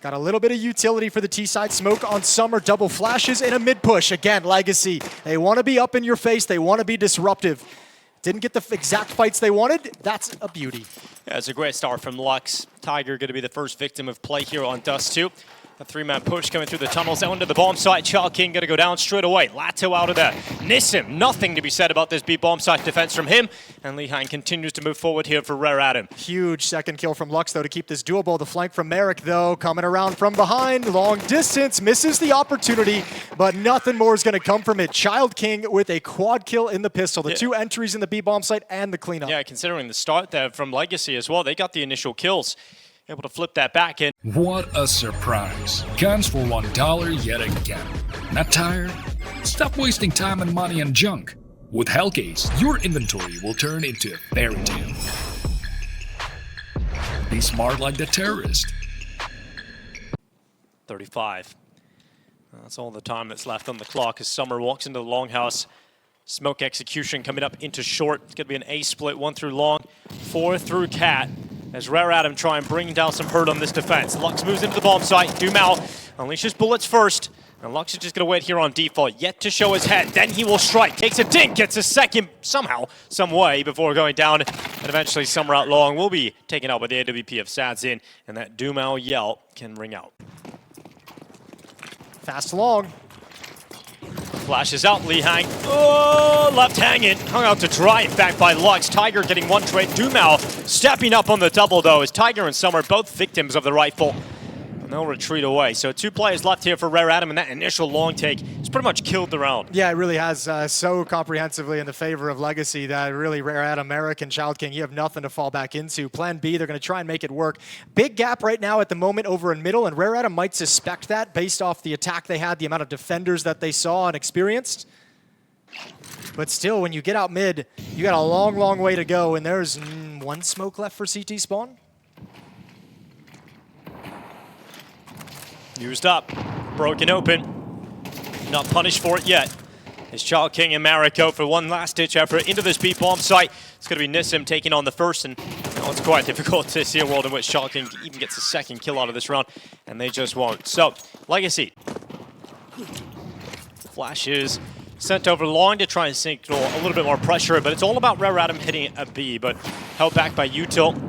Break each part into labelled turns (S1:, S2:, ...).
S1: Got a little bit of utility for the T-side. Smoke on Summer, double flashes, and a mid-push. Again, Legacy. They want to be up in your face. They want to be disruptive. Didn't get the exact fights they wanted. That's a beauty.
S2: Yeah, it's a great start from Lux. Tiger going to be the first victim of play here on Dust 2. A three-man push coming through the tunnels out into the bomb site. Child King going to go down straight away. Lato out of there. Nissim, nothing to be said about this B bomb site defense from him. And Lehine continues to move forward here for Rare Adam.
S1: Huge second kill from Lux, though, to keep this doable. The flank from Merrick, though, coming around from behind. Long distance, misses the opportunity, but nothing more is going to come from it. Child King with a quad kill in the pistol. The two entries in the B bomb site and the cleanup.
S2: Yeah, considering the start there from Legacy as well, they got the initial kills. Able to flip that back in.
S3: What a surprise. Guns for $1 yet again. Not tired? Stop wasting time and money on junk. With Hellcase, your inventory will turn into a fairy tale. Be smart like the terrorist.
S2: 35. That's all the time that's left on the clock as Summer walks into the longhouse. Smoke execution coming up into short. It's going to be an A split, 1 through long, 4 through cat. As Rare Adam try and bring down some hurt on this defense. Lux moves into the bomb site. Dumao unleashes bullets first. And Lux is just going to wait here on default. Yet to show his head. Then he will strike. Takes a dink. Gets a second somehow, some way before going down. And eventually Summer out long will be taken out by the AWP of Sadzin. And that Dumao yell can ring out.
S1: Fast long.
S2: Flashes out, Lehine. Oh, left hanging. Hung out to dry, in fact, by Lux. Tiger getting one trade. Dumao stepping up on the double, though, as Tiger and Summer both victims of the rifle. And they'll retreat away. So 2 players left here for Rare Adam, and that initial long take has pretty much killed the round.
S1: Yeah, it really has so comprehensively in the favor of Legacy that really Rare Adam, Merrick, and Child King, you have nothing to fall back into. Plan B, they're going to try and make it work. Big gap right now at the moment over in middle, and Rare Adam might suspect that based off the attack they had, the amount of defenders that they saw and experienced. But still, when you get out mid, you got a long, long way to go, and there's 1 smoke left for CT spawn.
S2: Used up, broken open, not punished for it yet. It's Child King and Mariko for one last-ditch effort into this B-bomb site. It's going to be Nissim taking on the first, and it's quite difficult to see a world in which Child King even gets a second kill out of this round, and they just won't. So, Legacy. Flashes sent over long to try and signal a little bit more pressure, but it's all about Rare Adam hitting a B, but held back by Util.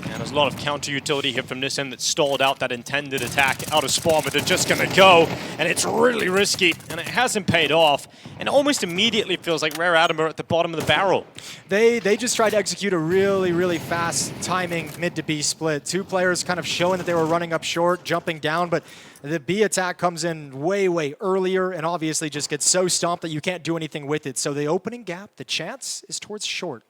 S2: And there's a lot of counter utility here from Nissim that stalled out that intended attack out of spawn, but they're just going to go, and it's really risky, and it hasn't paid off, and almost immediately feels like Rare Adam are at the bottom of the barrel.
S1: They just tried to execute a really, really fast timing mid to B split. 2 players kind of showing that they were running up short, jumping down, but the B attack comes in way, way earlier and obviously just gets so stomped that you can't do anything with it. So the opening gap, the chance is towards short.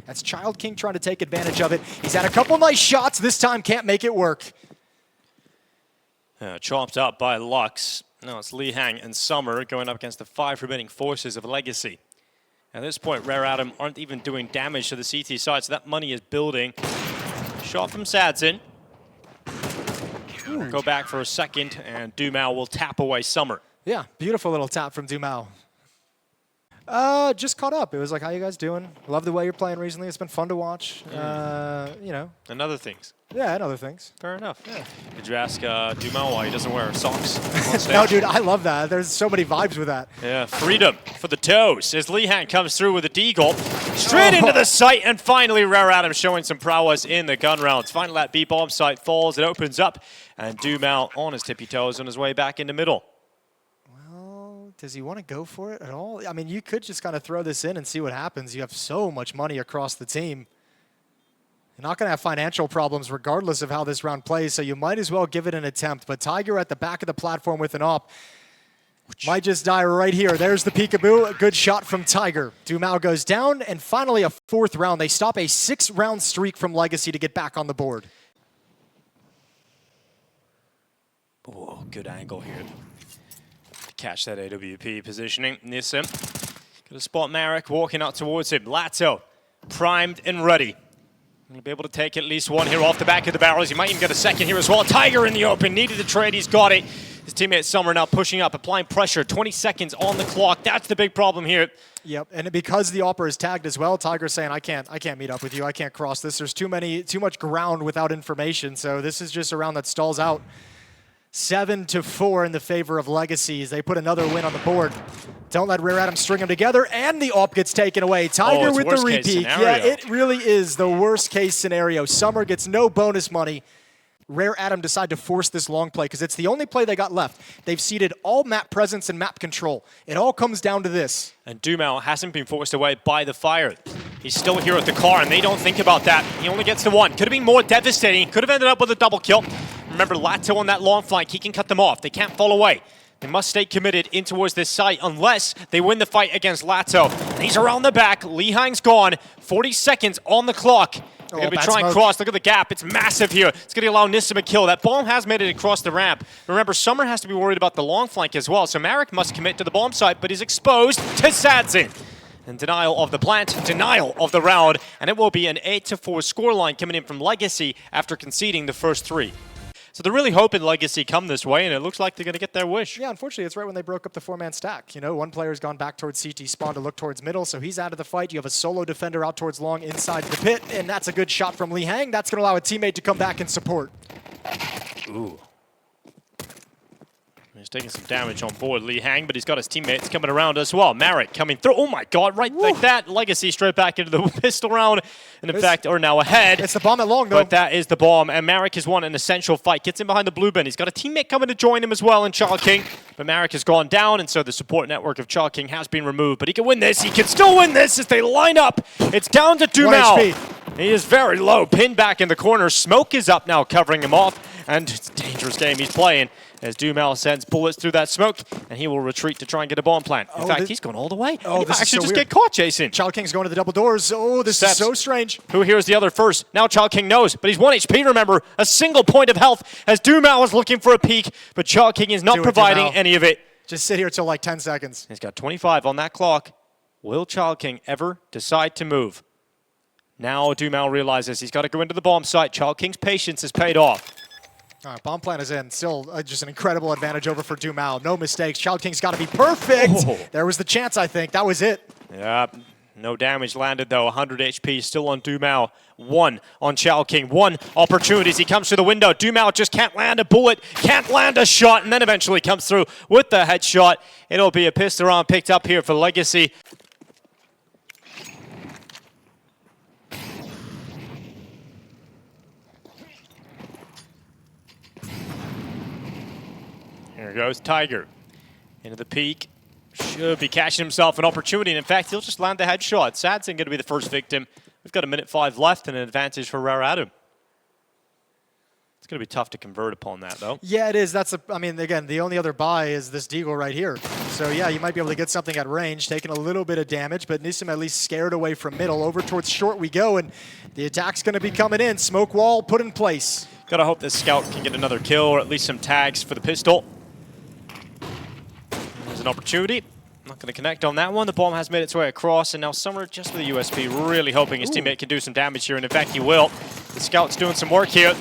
S1: That's Child King trying to take advantage of it. He's had a couple nice shots. This time can't make it work.
S2: Chopped up by Lux. Now it's Lehine and Summer going up against the 5 remaining forces of Legacy. At this point, Rare Adam aren't even doing damage to the CT side, so that money is building. Shot from Sadzin. Go back for a second, and Dumao will tap away Summer.
S1: Yeah, beautiful little tap from Dumao. Just caught up. It was like, how you guys doing? Love the way you're playing recently. It's been fun to watch. You know.
S2: And other things.
S1: Yeah, and other things.
S2: Fair enough. Yeah. Did you ask Dumao why he doesn't wear socks on stage?
S1: No, dude, I love that. There's so many vibes with that.
S2: Yeah, freedom for the toes as Lehine comes through with a deagle. Straight into the site, and finally Rare Adam showing some prowess in the gun rounds. Finally that B-bomb site falls, it opens up, and Dumao on his tippy toes on his way back into middle.
S1: Does he want to go for it at all? I mean, you could just kind of throw this in and see what happens. You have so much money across the team. You're not going to have financial problems regardless of how this round plays, so you might as well give it an attempt. But Tiger at the back of the platform with an op might just die right here. There's the peekaboo. A good shot from Tiger. Dumao goes down, and finally a 4th round. They stop a 6-round streak from Legacy to get back on the board.
S2: Oh, good angle here. Catch that AWP positioning. Nissim gonna spot Marek walking out towards him. Lato primed and ready. Gonna be able to take at least 1 here off the back of the barrels. He might even get a second here as well. Tiger in the open, needed the trade, he's got it. His teammate Summer now pushing up, applying pressure. 20 seconds on the clock. That's the big problem here.
S1: Yep, and because the Opera is tagged as well, Tiger's saying, I can't meet up with you. I can't cross this. There's too much ground without information. So this is just a round that stalls out. 7-4 in the favor of Legacy as they put another win on the board. Don't let Rare Adam string them together, and the AWP gets taken away. Tiger with the repeat. Yeah, it really is the worst case scenario. Summer gets no bonus money. Rare Adam decide to force this long play because it's the only play they got left. They've ceded all map presence and map control. It all comes down to this.
S2: And Dumao hasn't been forced away by the fire. He's still here at the car, and they don't think about that. He only gets the one. Could have been more devastating. Could have ended up with a double kill. Remember, Lato on that long flank, he can cut them off. They can't fall away. They must stay committed in towards this site unless they win the fight against Lato. And he's around the back. Li Hang's gone. 40 seconds on the clock. They're going to be trying cross. Look at the gap. It's massive here. It's going to allow Nissim a kill. That bomb has made it across the ramp. Remember, Summer has to be worried about the long flank as well. So Marek must commit to the bomb site, but he's exposed to Sadzin. And denial of the plant, denial of the round. And it will be an 8-4 scoreline coming in from Legacy after conceding the first 3. So they're really hoping Legacy come this way, and it looks like they're going to get their wish.
S1: Yeah, unfortunately, it's right when they broke up the 4-man stack. You know, one player's gone back towards CT spawn to look towards middle, so he's out of the fight. You have a solo defender out towards long inside the pit, and that's a good shot from Li Hang. That's going to allow a teammate to come back and support.
S2: Ooh. He's taking some damage on board, Li Hang, but he's got his teammates coming around as well. Marek coming through. Oh my god, right like that. Legacy straight back into the pistol round. And in fact, are now ahead.
S1: It's the bomb at long, though.
S2: But that is the bomb. And Marek has won an essential fight. Gets in behind the blue bin. He's got a teammate coming to join him as well in Chalking. But Marek has gone down, and so the support network of Chalking has been removed. But he can win this. He can still win this as they line up. It's down to Dumao. He is very low. Pinned back in the corner. Smoke is up now, covering him off. And it's a dangerous game he's playing as Dumao sends bullets through that smoke, and he will retreat to try and get a bomb plant. In fact, he's gone all the way.
S1: Oh,
S2: he might actually just get caught, Jason.
S1: Child King's going to the double doors. Oh, this is so strange.
S2: Who hears the other first? Now Child King knows, but he's 1 HP, remember. A single point of health as Dumao is looking for a peek, but Child King is not providing any of it.
S1: Just sit here till like 10 seconds.
S2: He's got 25 on that clock. Will Child King ever decide to move? Now Dumao realizes he's got to go into the bomb site. Child King's patience has paid off.
S1: All right, bomb plant is in. Still just an incredible advantage over for Dumao. No mistakes. Child King's got to be perfect. Oh. There was the chance, I think. That was it.
S2: Yeah, no damage landed, though. 100 HP still on Dumao. 1 on Child King. 1 opportunity as he comes through the window. Dumao just can't land a bullet, can't land a shot, and then eventually comes through with the headshot. It'll be a pistol round picked up here for Legacy. Here goes Tiger into the peak. Should be catching himself an opportunity. And in fact, he'll just land the headshot. Sadzin going to be the first victim. We've got 1:05 left and an advantage for Rare Adam. It's going to be tough to convert upon that, though.
S1: Yeah, it is. I mean, again, the only other buy is this Deagle right here. So, yeah, you might be able to get something at range, taking a little bit of damage, but Nissim at least scared away from middle. Over towards short we go, and the attack's going to be coming in. Smoke wall put in place.
S2: Got to hope this scout can get another kill or at least some tags for the pistol. There's an opportunity. Not going to connect on that one. The bomb has made its way across, and now Summer just with a USP, really hoping his teammate can do some damage here, and in fact he will. The scout's doing some work here.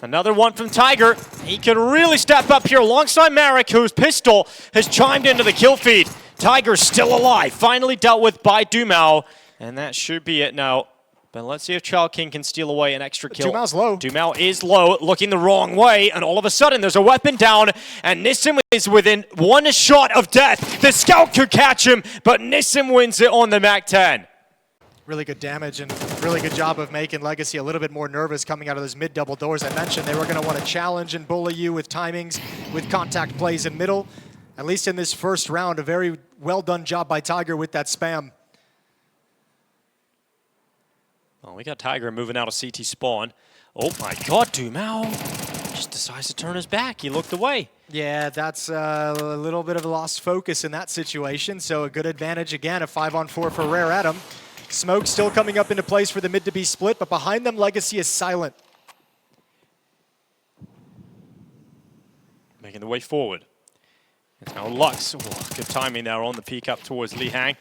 S2: Another one from Tiger. He could really step up here alongside Marek, whose pistol has chimed into the kill feed. Tiger's still alive, finally dealt with by Dumao, and that should be it now. But let's see if Child King can steal away an extra kill.
S1: Dumao's low.
S2: Dumao is low, looking the wrong way, and all of a sudden there's a weapon down, and Nissim is within 1 shot of death. The scout could catch him, but Nissim wins it on the MAC-10.
S1: Really good damage and really good job of making Legacy a little bit more nervous coming out of those mid-double doors. I mentioned they were going to want to challenge and bully you with timings, with contact plays in middle. At least in this first round, a very well-done job by Tiger with that spam.
S2: Well, we got Tiger moving out of CT spawn. Oh my god, Dumao just decides to turn his back. He looked away.
S1: Yeah, that's a little bit of a lost focus in that situation. So a good advantage again, a 5-on-4 for Rare Adam. Smoke still coming up into place for the mid to be split, but behind them, Legacy is silent.
S2: Making the way forward. It's now Lux. Oh, good timing there on the peek up towards Li Hang.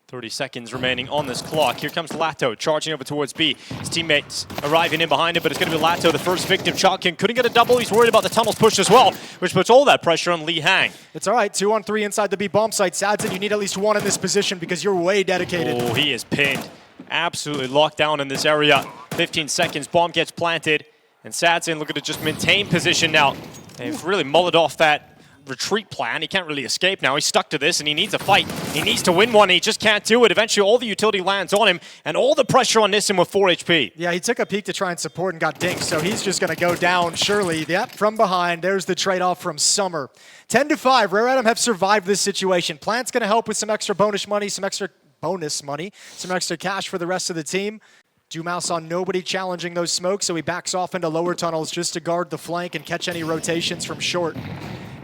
S2: 30 seconds remaining on this clock. Here comes Lato charging over towards B. His teammates arriving in behind him, but it's going to be Lato, the first victim. Child King couldn't get a double. He's worried about the tunnels push as well, which puts all that pressure on Li Hang.
S1: It's all right. 2-on-3 inside the B bomb site. Sadzin, you need at least 1 in this position because you're way dedicated.
S2: Oh, he is pinned. Absolutely locked down in this area. 15 seconds. Bomb gets planted. And Sadsin looking to just maintain position now. They've really mullered off that retreat plan. He can't really escape now. He's stuck to this, and he needs a fight. He needs to win one, and he just can't do it. Eventually, all the utility lands on him, and all the pressure on Nissim with 4 HP.
S1: Yeah, he took a peek to try and support and got dinked, so he's just going to go down, surely. Yep, from behind. There's the trade-off from Summer. 10-5, Rare Atom have survived this situation. Plant's going to help with some extra bonus money, some extra cash for the rest of the team. Dumau saw nobody challenging those smokes, so he backs off into lower tunnels just to guard the flank and catch any rotations from short.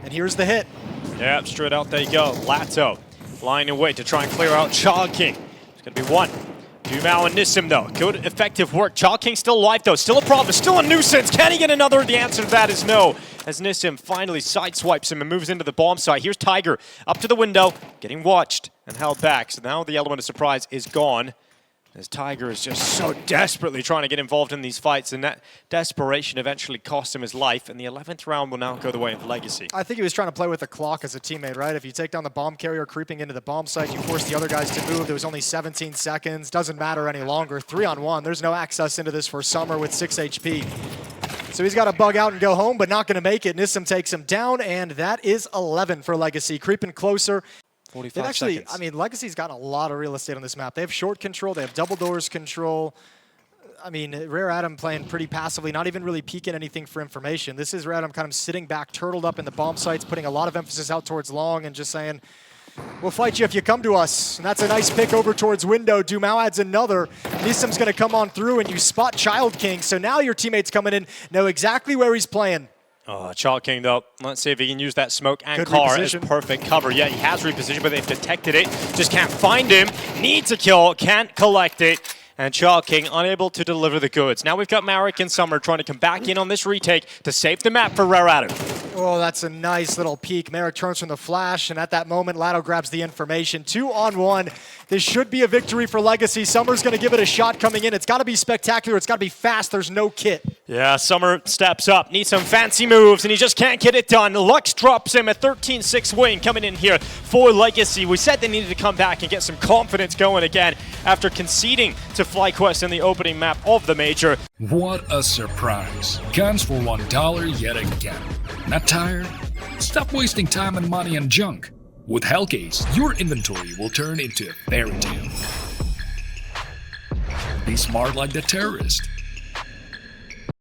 S1: And here's the hit.
S2: Yep, straight out there you go. Lato lying in wait to try and clear out Child King. It's going to be one. Dumau and Nissim, though. Good, effective work. Child King still alive, though. Still a problem. Still a nuisance. Can he get another? The answer to that is no. As Nissim finally sideswipes him and moves into the bomb site. Here's Tiger up to the window, getting watched and held back. So now the element of surprise is gone. As Tiger is just so desperately trying to get involved in these fights, and that desperation eventually cost him his life, and the 11th round will now go the way of Legacy.
S1: I think he was trying to play with the clock as a teammate, right? If you take down the bomb carrier creeping into the bomb site, you force the other guys to move. There was only 17 seconds. Doesn't matter any longer. 3-on-1. There's no access into this for Summer with 6 HP. So he's got to bug out and go home, but not going to make it. Nissim takes him down, and that is 11 for Legacy. Creeping closer.
S2: 45 seconds.
S1: I mean, Legacy's got a lot of real estate on this map. They have short control. They have double doors control. I mean, Rare Atom playing pretty passively, not even really peeking anything for information. This is Rare Atom kind of sitting back, turtled up in the bomb sites, putting a lot of emphasis out towards long and just saying, we'll fight you if you come to us. And that's a nice pick over towards window. Dumau adds another. Nissim's going to come on through, and you spot Child King. So now your teammates coming in know exactly where he's playing.
S2: Oh, Child King, though. Let's see if he can use that smoke and
S1: Good
S2: car as
S1: reposition.
S2: perfect cover. Yeah, he has repositioned, but they've detected it. Just can't find him. Needs a kill, can't collect it. And Child King unable to deliver the goods. Now we've got Marek and Summer trying to come back in on this retake to save the map for Rare Atom.
S1: Oh, that's a nice little peek. Marek turns from the flash, and at that moment, Lato grabs the information. 2-on-1. This should be a victory for Legacy. Summer's going to give it a shot coming in. It's got to be spectacular. It's got to be fast. There's no kit.
S2: Yeah, Summer steps up, needs some fancy moves, and he just can't get it done. Lux drops him a 13-6 win coming in here for Legacy. We said they needed to come back and get some confidence going again after conceding to FlyQuest in the opening map of the Major.
S3: What a surprise. Guns for $1 yet again. Not tired? Stop wasting time and money on junk. With Hellcase, your inventory will turn into a fairy tale. Be smart like the terrorist.